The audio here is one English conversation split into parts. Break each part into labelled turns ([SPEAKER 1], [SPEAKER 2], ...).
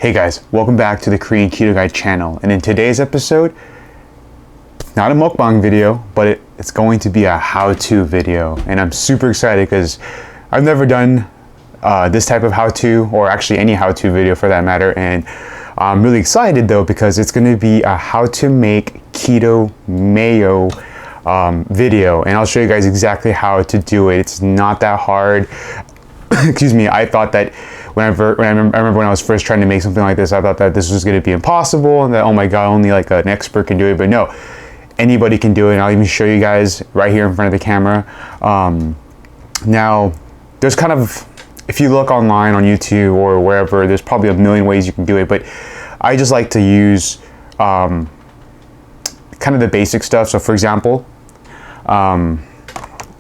[SPEAKER 1] Hey guys, welcome back to the Korean Keto Guy channel, and in today's episode, not a mukbang video, but it's going to be a how-to video, and I'm super excited because I've never done this type of how-to, or actually any how-to video for that matter, and I'm really excited though because it's going to be a how to make keto mayo video, and I'll show you guys exactly how to do it. It's not that hard. Excuse me, I thought that I remember when I was first trying to make something like this, I thought that this was going to be impossible and that, oh my god, only like an expert can do it. But no, anybody can do it, and I'll even show you guys right here in front of the camera. Now, there's kind of, if you look online on YouTube or wherever, there's probably a million ways you can do it, but I just like to use kind of the basic stuff. So for example, I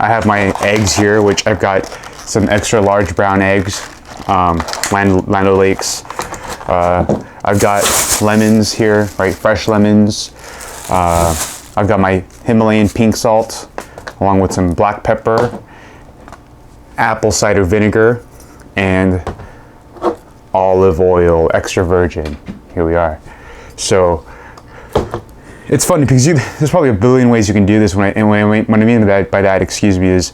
[SPEAKER 1] have my eggs here, which I've got some extra large brown eggs, Land O'Lakes. I've got lemons here, right, fresh lemons. I've got my Himalayan pink salt, along with some black pepper, apple cider vinegar, and olive oil, extra virgin. Here we are. So it's funny because there's probably a billion ways you can do this. What I mean by that, excuse me, is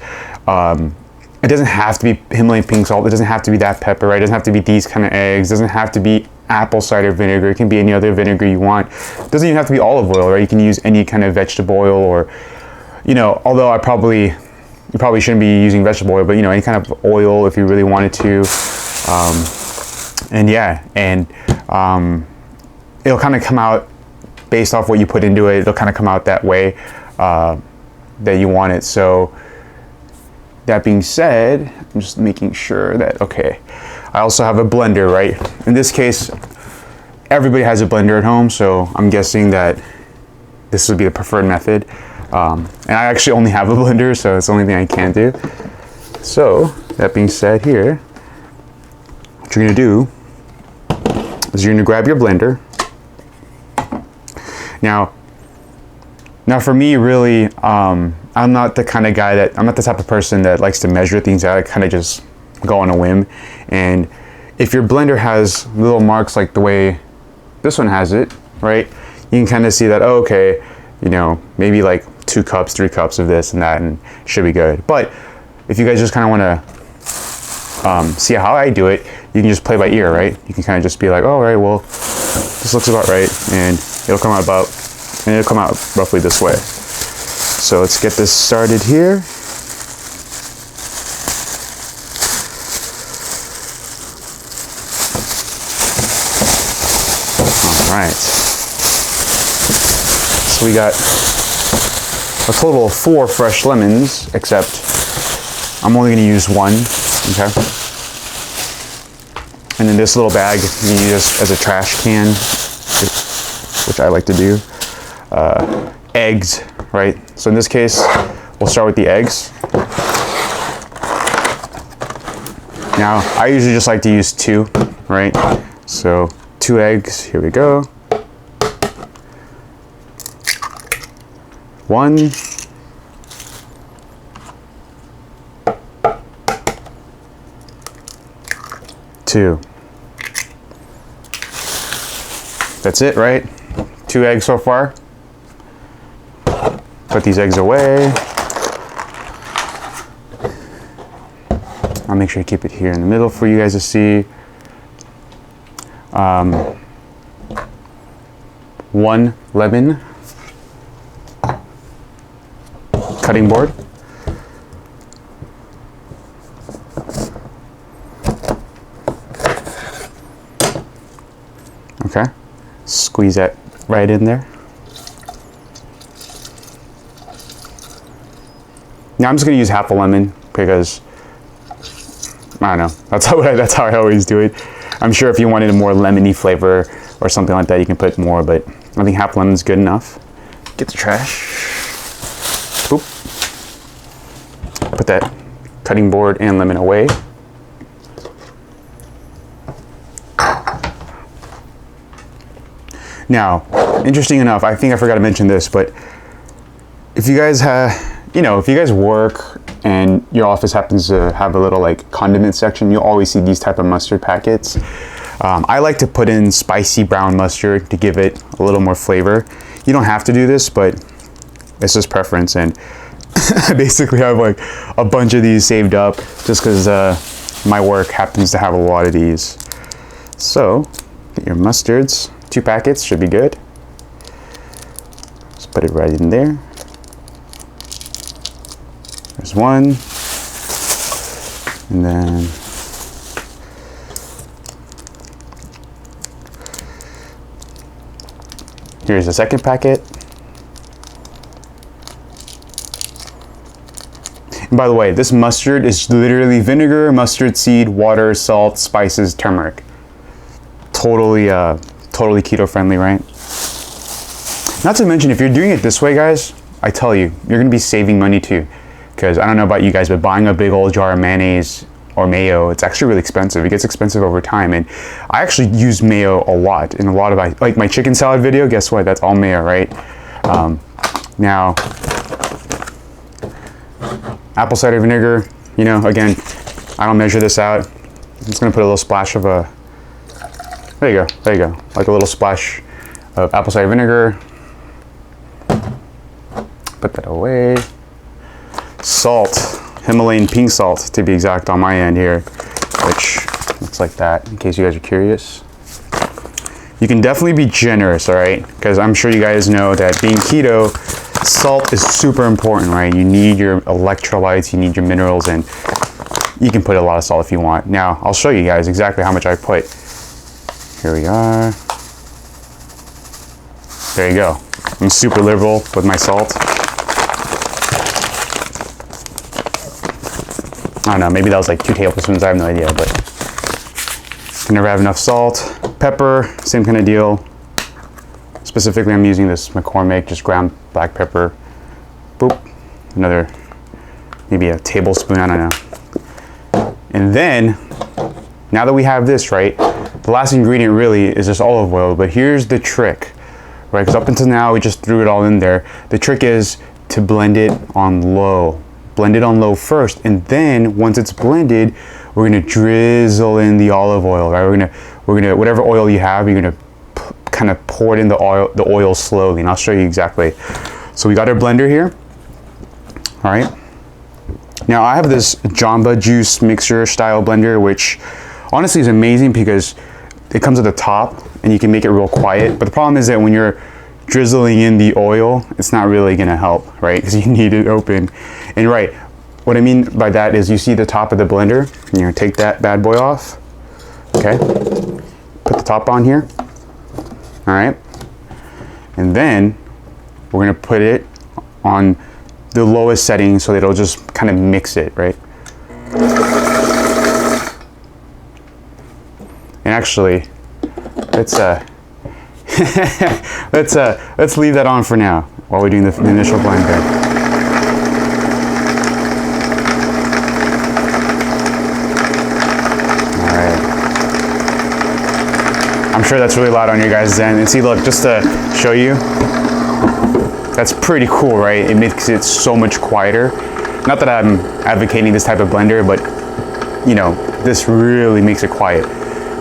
[SPEAKER 1] it doesn't have to be Himalayan pink salt. It doesn't have to be that pepper, right? It doesn't have to be these kind of eggs. It doesn't have to be apple cider vinegar. It can be any other vinegar you want. It doesn't even have to be olive oil, right? You can use any kind of vegetable oil, or, you know, although you probably shouldn't be using vegetable oil, but, you know, any kind of oil if you really wanted to. It'll kind of come out based off what you put into it. It'll kind of come out that way that you want it. So that being said, I'm just making sure that, okay, I also have a blender, right? In this case, everybody has a blender at home, so I'm guessing that this would be the preferred method. And I actually only have a blender, so it's the only thing I can do. So that being said, here, what you're gonna do is you're gonna grab your blender. Now for me, really, I'm not the kind of guy I'm not the type of person that likes to measure things out. I kind of just go on a whim. And if your blender has little marks like the way this one has it, right, you can kind of see that, oh, okay, you know, maybe like 2 cups, 3 cups of this and that, and it should be good. But if you guys just kind of want to see how I do it, you can just play by ear, right? You can kind of just be like, oh, all right, well, this looks about right, and it'll come out roughly this way. So let's get this started here. All right. So we got a total of 4 fresh lemons, except I'm only going to use 1. Okay. And in this little bag, you can use as a trash can, which I like to do. Eggs, right? So in this case, we'll start with the eggs. Now, I usually just like to use 2, right? So 2 eggs, here we go. 1. 2. That's it, right? 2 eggs so far. Put these eggs away. I'll make sure to keep it here in the middle for you guys to see. 1 lemon cutting board. Okay, squeeze that right in there. Now I'm just gonna use half a lemon because I don't know. That's how I always do it. I'm sure if you wanted a more lemony flavor or something like that, you can put more, but I think half lemon is good enough. Get the trash. Oop. Put that cutting board and lemon away. Now, interesting enough, I think I forgot to mention this, but if you guys if you guys work and your office happens to have a little like condiment section, you'll always see these type of mustard packets. I like to put in spicy brown mustard to give it a little more flavor. You don't have to do this, but it's just preference. And I basically have like a bunch of these saved up just because my work happens to have a lot of these. So get your mustards, 2 packets should be good. Just put it right in there. There's one, and then here's the second packet. And by the way, this mustard is literally vinegar, mustard seed, water, salt, spices, turmeric. Totally keto friendly, right? Not to mention, if you're doing it this way, guys, I tell you, you're gonna be saving money too. Because I don't know about you guys, but buying a big old jar of mayonnaise or mayo, it's actually really expensive. It gets expensive over time. And I actually use mayo a lot in a lot of, like my chicken salad video, guess what? That's all mayo, right? Now, apple cider vinegar, you know, again, I don't measure this out. I'm just gonna put a little splash of there you go, like a little splash of apple cider vinegar. Put that away. Salt, Himalayan pink salt to be exact on my end here, which looks like that, in case you guys are curious. You can definitely be generous, all right? Because I'm sure you guys know that being keto, salt is super important, right? You need your electrolytes, you need your minerals, and you can put a lot of salt if you want. Now, I'll show you guys exactly how much I put. Here we are. There you go. I'm super liberal with my salt. I don't know, maybe that was like 2 tablespoons, I have no idea, but I never have enough salt. Pepper, same kind of deal. Specifically, I'm using this McCormick, just ground black pepper. Boop, another, maybe a tablespoon, I don't know. And then, now that we have this, right, the last ingredient really is just olive oil, but here's the trick, right? Because up until now, we just threw it all in there. The trick is to blend it on low. Blend it on low first, and then once it's blended, we're gonna drizzle in the olive oil, right? We're gonna whatever oil you have, you're gonna kind of pour it in the oil slowly, and I'll show you exactly. So we got our blender here. All right. Now I have this Jamba Juice mixer style blender, which honestly is amazing because it comes at the top and you can make it real quiet. But the problem is that when you're drizzling in the oil, it's not really gonna help, right? Because you need it open. And right, what I mean by that is you see the top of the blender, you're gonna take that bad boy off, okay? Put the top on here, all right? And then we're gonna put it on the lowest setting so that it'll just kind of mix it, right? And actually, let's let's leave that on for now while we're doing the initial blend there. All right. I'm sure that's really loud on your guys' end. And see, look, just to show you, that's pretty cool, right? It makes it so much quieter. Not that I'm advocating this type of blender, but you know, this really makes it quiet.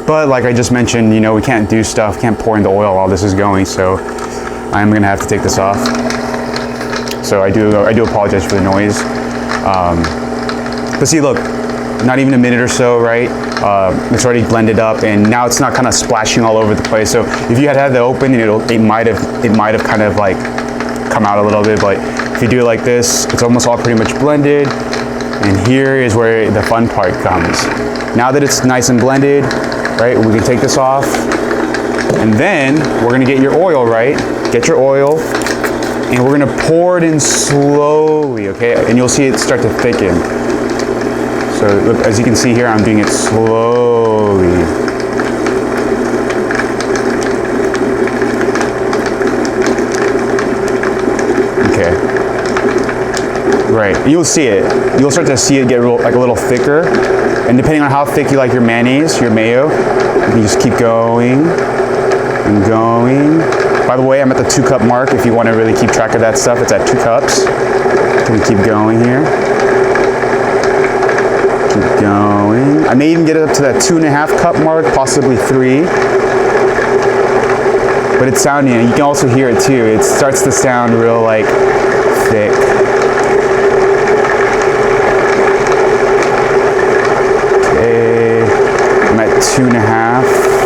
[SPEAKER 1] But like I just mentioned, you know, we can't do stuff, can't pour in the oil while this is going, so I'm gonna have to take this off. So I do apologize for the noise. But see, look, not even a minute or so, right? It's already blended up, and now it's not kind of splashing all over the place. So if you had had it open, it might have kind of like come out a little bit. But if you do it like this, it's almost all pretty much blended. And here is where the fun part comes. Now that it's nice and blended, right, we can take this off, and then we're gonna get your oil, right? Get your oil, and we're gonna pour it in slowly, okay? And you'll see it start to thicken. So look, as you can see here, I'm doing it slowly. Okay. Right, you'll see it. You'll start to see it get like a little thicker. And depending on how thick you like your mayonnaise, your mayo, you can just keep going and going. By the way, I'm at the 2-cup mark. If you want to really keep track of that stuff, it's at 2 cups. Can we keep going here? Keep going. I may even get it up to that 2.5 cup mark, possibly 3. But it's sounding, you can also hear it too. It starts to sound real like thick. Okay, I'm at 2.5.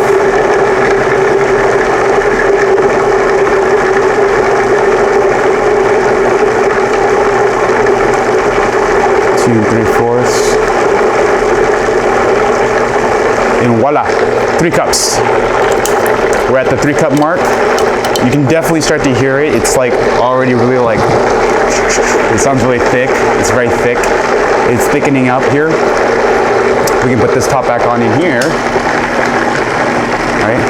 [SPEAKER 1] And voila, 3 cups. We're at the 3 cup mark. You can definitely start to hear it. It's like already really like, it sounds really thick. It's very thick. It's thickening up here. We can put this top back on in here. All right.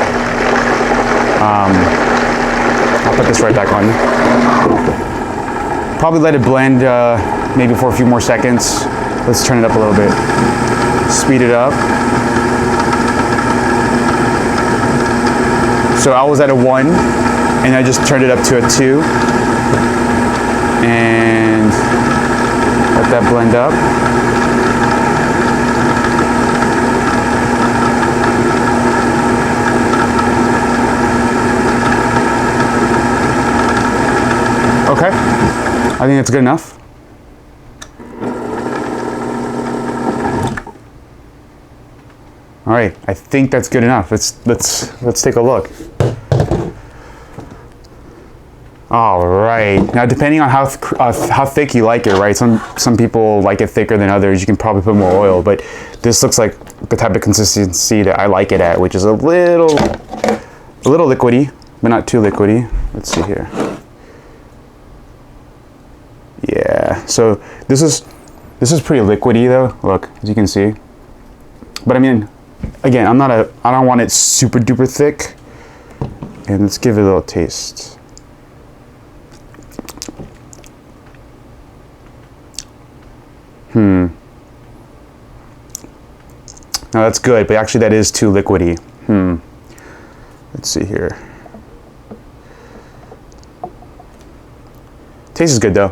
[SPEAKER 1] I'll put this right back on. Probably let it blend maybe for a few more seconds. Let's turn it up a little bit. Speed it up. So I was at a 1, and I just turned it up to a 2. And let that blend up. Okay, I think that's good enough. All right, I think that's good enough. Let's take a look. All right, now depending on how thick you like it, right? Some people like it thicker than others. You can probably put more oil, but this looks like the type of consistency that I like it at, which is a little liquidy, but not too liquidy. Let's see here. Yeah, so this is pretty liquidy though. Look, as you can see. But I mean, again, I don't want it super duper thick. And let's give it a little taste. No, that's good, but actually that is too liquidy. Let's see here. Tastes good though.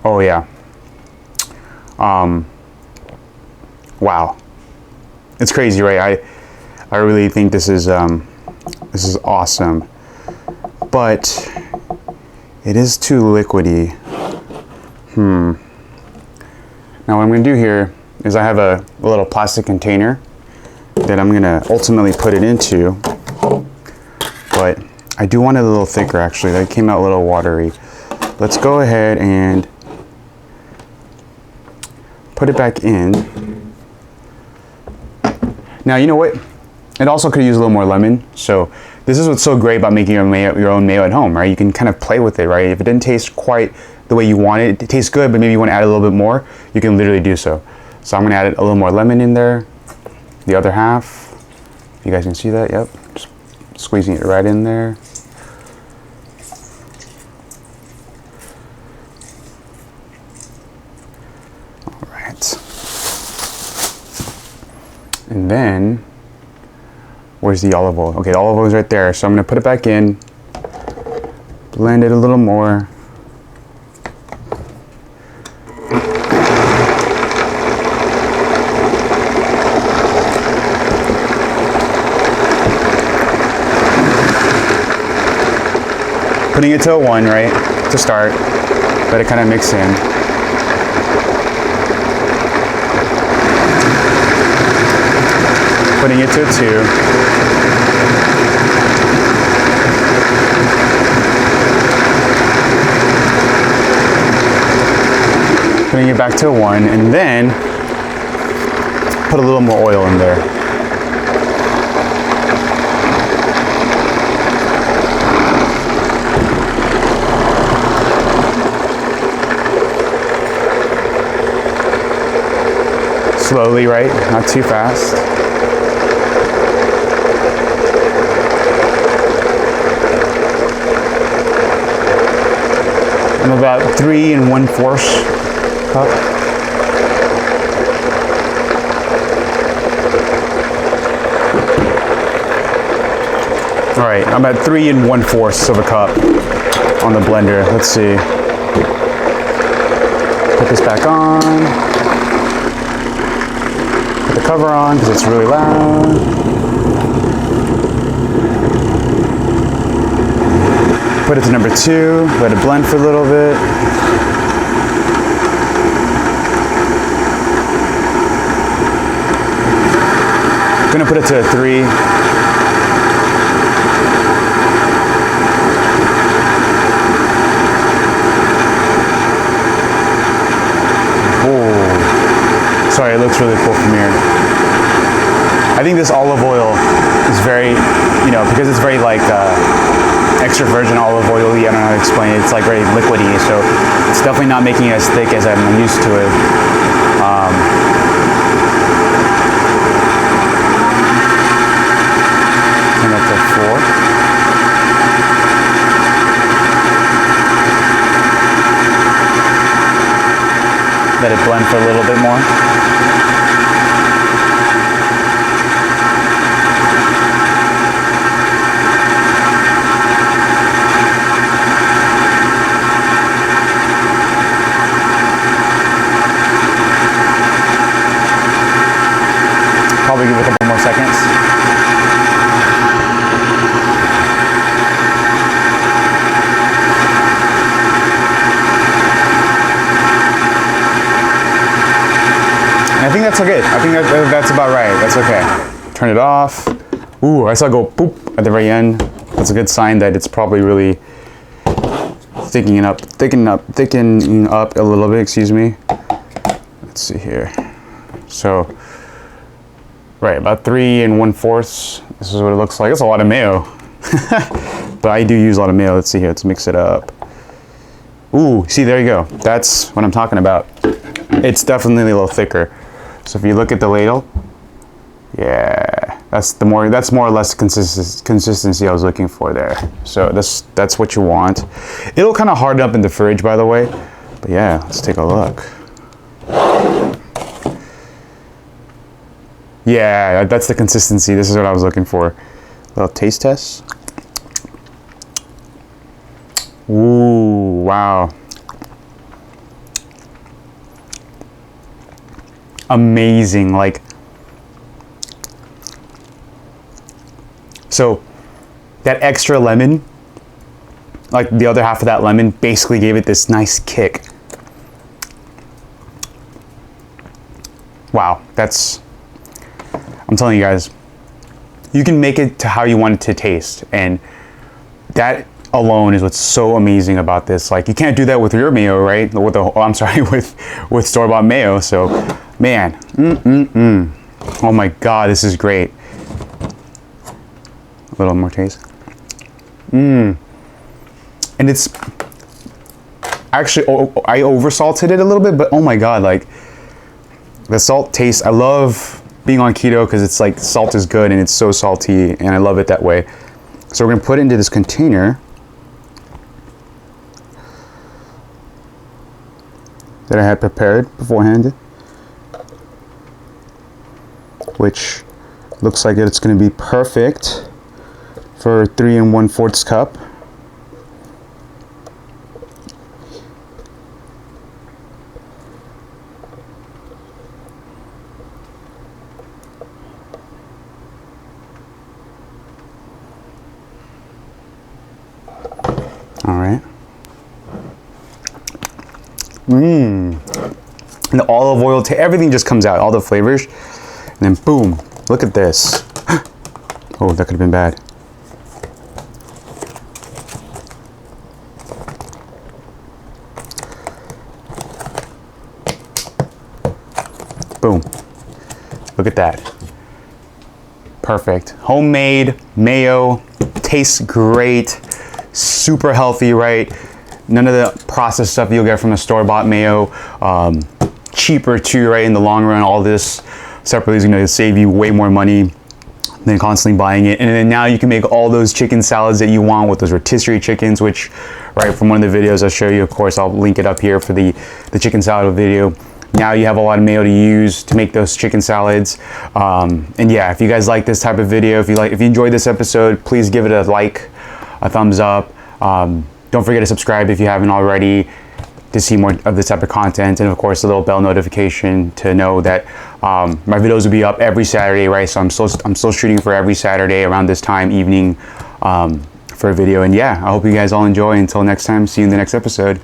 [SPEAKER 1] Oh yeah. Wow. It's crazy, right? I really think this is awesome. But it is too liquidy. Now what I'm gonna do here is I have a little plastic container that I'm gonna ultimately put it into, but I do want it a little thicker actually. That came out a little watery. Let's go ahead and put it back in. Now you know what? It also could use a little more lemon. So this is what's so great about making your own mayo at home, right? You can kind of play with it, right? If it didn't taste quite the way you want it, it tastes good, but maybe you want to add a little bit more, you can literally do so. So I'm gonna add a little more lemon in there, the other half. You guys can see that, yep. Just squeezing it right in there. All right. And then, where's the olive oil? Okay, the olive oil is right there. So I'm gonna put it back in, blend it a little more. Putting it to a 1, right, to start. Let it kind of mix in. Putting it to a 2. Putting it back to a 1, and then put a little more oil in there. Slowly, right? Not too fast. I'm about 3 1/4 cup. All right, I'm at 3 1/4 of a cup on the blender. Let's see. Put this back on. the cover on because it's really loud. Put it to number 2, let it blend for a little bit. Gonna put it to a 3. Oh, sorry, it looks really cool from here. I think this olive oil is very, you know, because it's very like extra virgin olive oil. I don't know how to explain it. It's like very liquidy, so it's definitely not making it as thick as I'm used to it. Turn that to 4. Let it blend for a little bit more. Probably give it a couple more seconds. And I think that's okay. I think that's about right. That's okay. Turn it off. Ooh, I saw it go boop at the very end. That's a good sign that it's probably really thickening up a little bit, excuse me. Let's see here. So, right, about 3 1/4. This is what it looks like. It's a lot of mayo. But I do use a lot of mayo. Let's see here. Let's mix it up. Ooh, see, there you go. That's what I'm talking about. It's definitely a little thicker. So if you look at the ladle, yeah, that's more or less consistency I was looking for there. So that's what you want. It'll kind of harden up in the fridge, by the way. But yeah, let's take a look. Yeah, that's the consistency. This is what I was looking for. A little taste test. Ooh, wow. Amazing. Like, so that extra lemon, like the other half of that lemon, basically gave it this nice kick. Wow, I'm telling you guys, you can make it to how you want it to taste, and that alone is what's so amazing about this. Like, you can't do that with your mayo, right? With store-bought mayo. So, man, oh my God, this is great. A little more taste. And it's actually, I over-salted it a little bit, but oh my God, like the salt taste. I love being on keto because it's like salt is good and it's so salty, and I love it that way. So we're gonna put it into this container that I had prepared beforehand, which looks like it's gonna be perfect for 3 1/4 cup. All right. And the olive oil, everything just comes out, all the flavors. And then boom, look at this. Oh, that could have been bad. Boom. Look at that. Perfect. Homemade mayo, tastes great. Super healthy, right? None of the processed stuff you'll get from a store-bought mayo. Cheaper too, right? In the long run, all this separately is gonna save you way more money than constantly buying it. And then now you can make all those chicken salads that you want with those rotisserie chickens, which, right, from one of the videos I'll show you, of course, I'll link it up here for the chicken salad video. Now you have a lot of mayo to use to make those chicken salads. And yeah, if you guys like this type of video, if you enjoyed this episode, please give it a like, a thumbs up. Don't forget to subscribe if you haven't already. to see more of this type of content, and of course the little bell notification to know that my videos will be up every Saturday, right? So I'm still shooting for every Saturday around this time evening for a video. And yeah, I hope you guys all enjoy. Until next time, see you in the next episode.